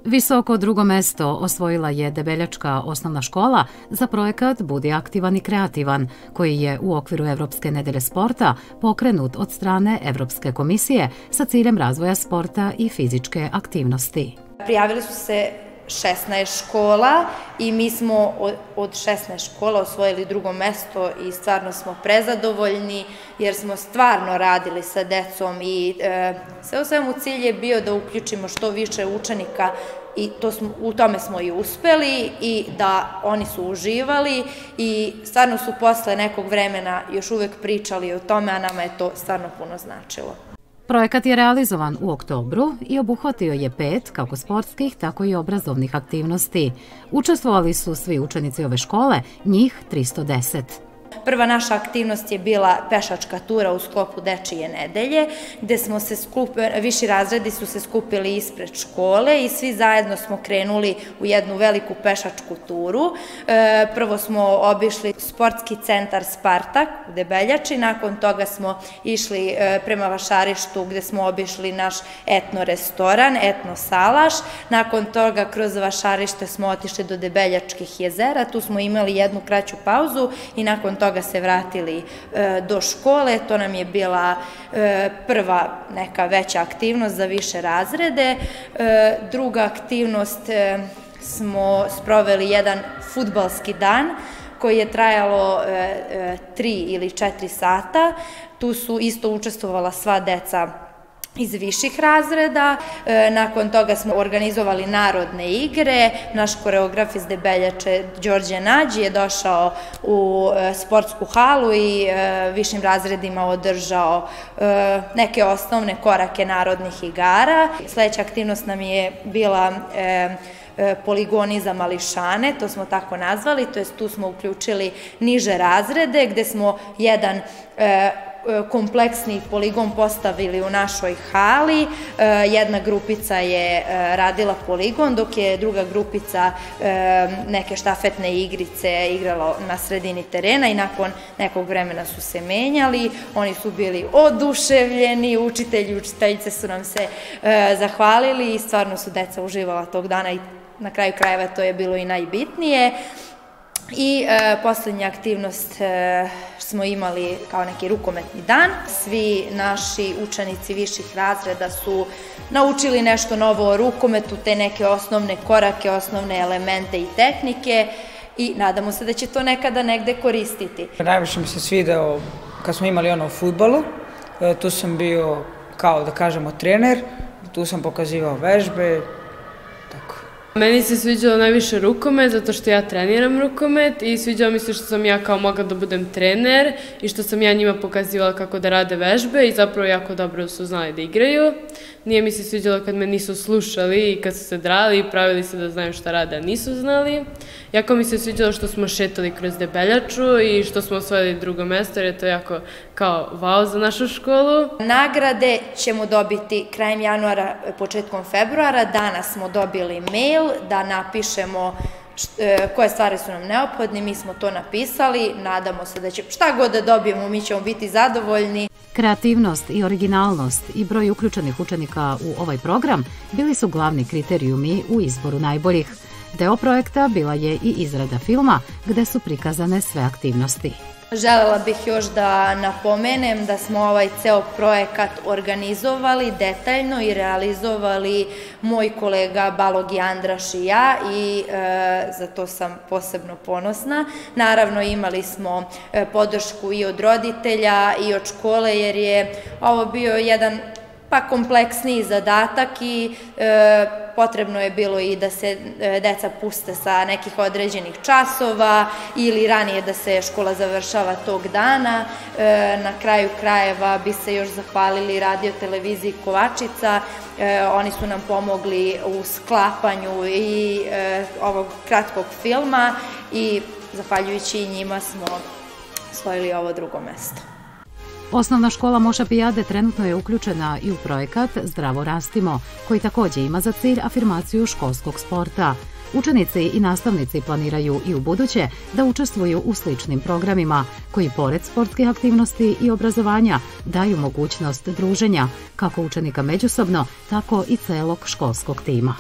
Visoko drugo mesto osvojila je Debeljačka osnovna škola za projekat Budi aktivan i kreativan, koji je u okviru Evropske nedelje sporta pokrenut od strane Evropske komisije sa ciljem razvoja sporta i fizičke aktivnosti. Prijavili su se 16 škola i mi smo od 16 škola osvojili drugo mesto i stvarno smo prezadovoljni jer smo stvarno radili sa decom i sve u svemu cilj je bio da uključimo što više učenika i u tome smo i uspeli i da oni su uživali i stvarno su posle nekog vremena još uvek pričali o tome, a nama je to stvarno puno značilo. Projekat je realizovan u oktobru i obuhvatio je 5 kako sportskih, tako i obrazovnih aktivnosti. Učestvovali su svi učenici ove škole, njih 310. Prva naša aktivnost je bila pešačka tura u sklopu Dečije nedelje, gde smo se viši razredi su se skupili ispred škole i svi zajedno smo krenuli u jednu veliku pešačku turu. Prvo smo obišli sportski centar Spartak u Debeljači, nakon toga smo išli prema Vašarištu gde smo obišli naš etno restoran, etno salaš, nakon toga kroz Vašarište smo otišli do Debeljačkih jezera, tu smo imali jednu kraću pauzu i nakon toga se vratili do škole. To nam je bila prva neka veća aktivnost za više razrede. Druga aktivnost smo sproveli jedan fudbalski dan koji je trajalo 3 ili 4 sata. Tu su isto učestvovala sva deca iz viših razreda. Nakon toga smo organizovali narodne igre. Naš koreograf iz Debeljače, Đorđe Nađi, je došao u sportsku halu i višim razredima održao neke osnovne korake narodnih igara. Sledeća aktivnost nam je bila poligoni za mališane, to smo tako nazvali, to jest tu smo uključili niže razrede gde smo jedan kompleksni poligon postavili u našoj hali. Jedna grupica je radila poligon, dok je druga grupica neke štafetne igrice igrala na sredini terena i nakon nekog vremena su se menjali. Oni su bili oduševljeni, učitelji i učiteljice su nam se zahvalili i stvarno su deca uživala tog dana i na kraju krajeva to je bilo i najbitnije. I poslednja aktivnost smo imali kao neki rukometni dan. Svi naši učenici viših razreda su naučili nešto novo o rukometu, te neke osnovne korake, osnovne elemente i tehnike i nadamo se da će to nekada negde koristiti. Najviše mi se svideo kad smo imali ono u fudbalu, tu sam bio kao da kažemo trener, tu sam pokazivao vežbe, tako. Meni se sviđalo najviše rukomet, zato što ja treniram rukomet i sviđalo mi se što sam ja kao mogla da budem trener i što sam ja njima pokazivala kako da rade vežbe i zapravo jako dobro su znali da igraju. Nije mi se sviđalo kad me nisu slušali i kad su se drali i pravili se da znaju šta rade, a nisu znali. Jako mi se sviđalo što smo šetali kroz Debeljaču i što smo osvojili drugo mesto, jer je to jako kao wow za našu školu. Nagrade ćemo dobiti krajem januara, početkom februara. Danas smo dobili mail da napišemo koje stvari su nam neophodne, mi smo to napisali, nadamo se da će šta god da dobijemo, mi ćemo biti zadovoljni. Kreativnost i originalnost i broj uključenih učenika u ovaj program bili su glavni kriterijumi u izboru najboljih. Deo projekta bila je i izrada filma gde su prikazane sve aktivnosti. Želela bih još da napomenem da smo ovaj ceo projekat organizovali detaljno i realizovali moj kolega Balog Jandraš i ja i za to sam posebno ponosna. Naravno imali smo podršku i od roditelja i od škole jer je ovo bio jedan kompleksniji zadatak i potrebno je bilo i da se deca puste sa nekih određenih časova ili ranije da se škola završava tog dana. Na kraju krajeva bi se još zahvalili radio televiziji Kovačica. Oni su nam pomogli u sklapanju i ovog kratkog filma i zahvaljujući njima smo osvojili ovo drugo mesto. Osnovna škola Moša Pijade trenutno je uključena i u projekat Zdravo rastimo, koji takođe ima za cilj afirmaciju školskog sporta. Učenici i nastavnici planiraju i u buduće da učestvuju u sličnim programima, koji pored sportskih aktivnosti i obrazovanja daju mogućnost druženja, kako učenika međusobno, tako i celog školskog tima.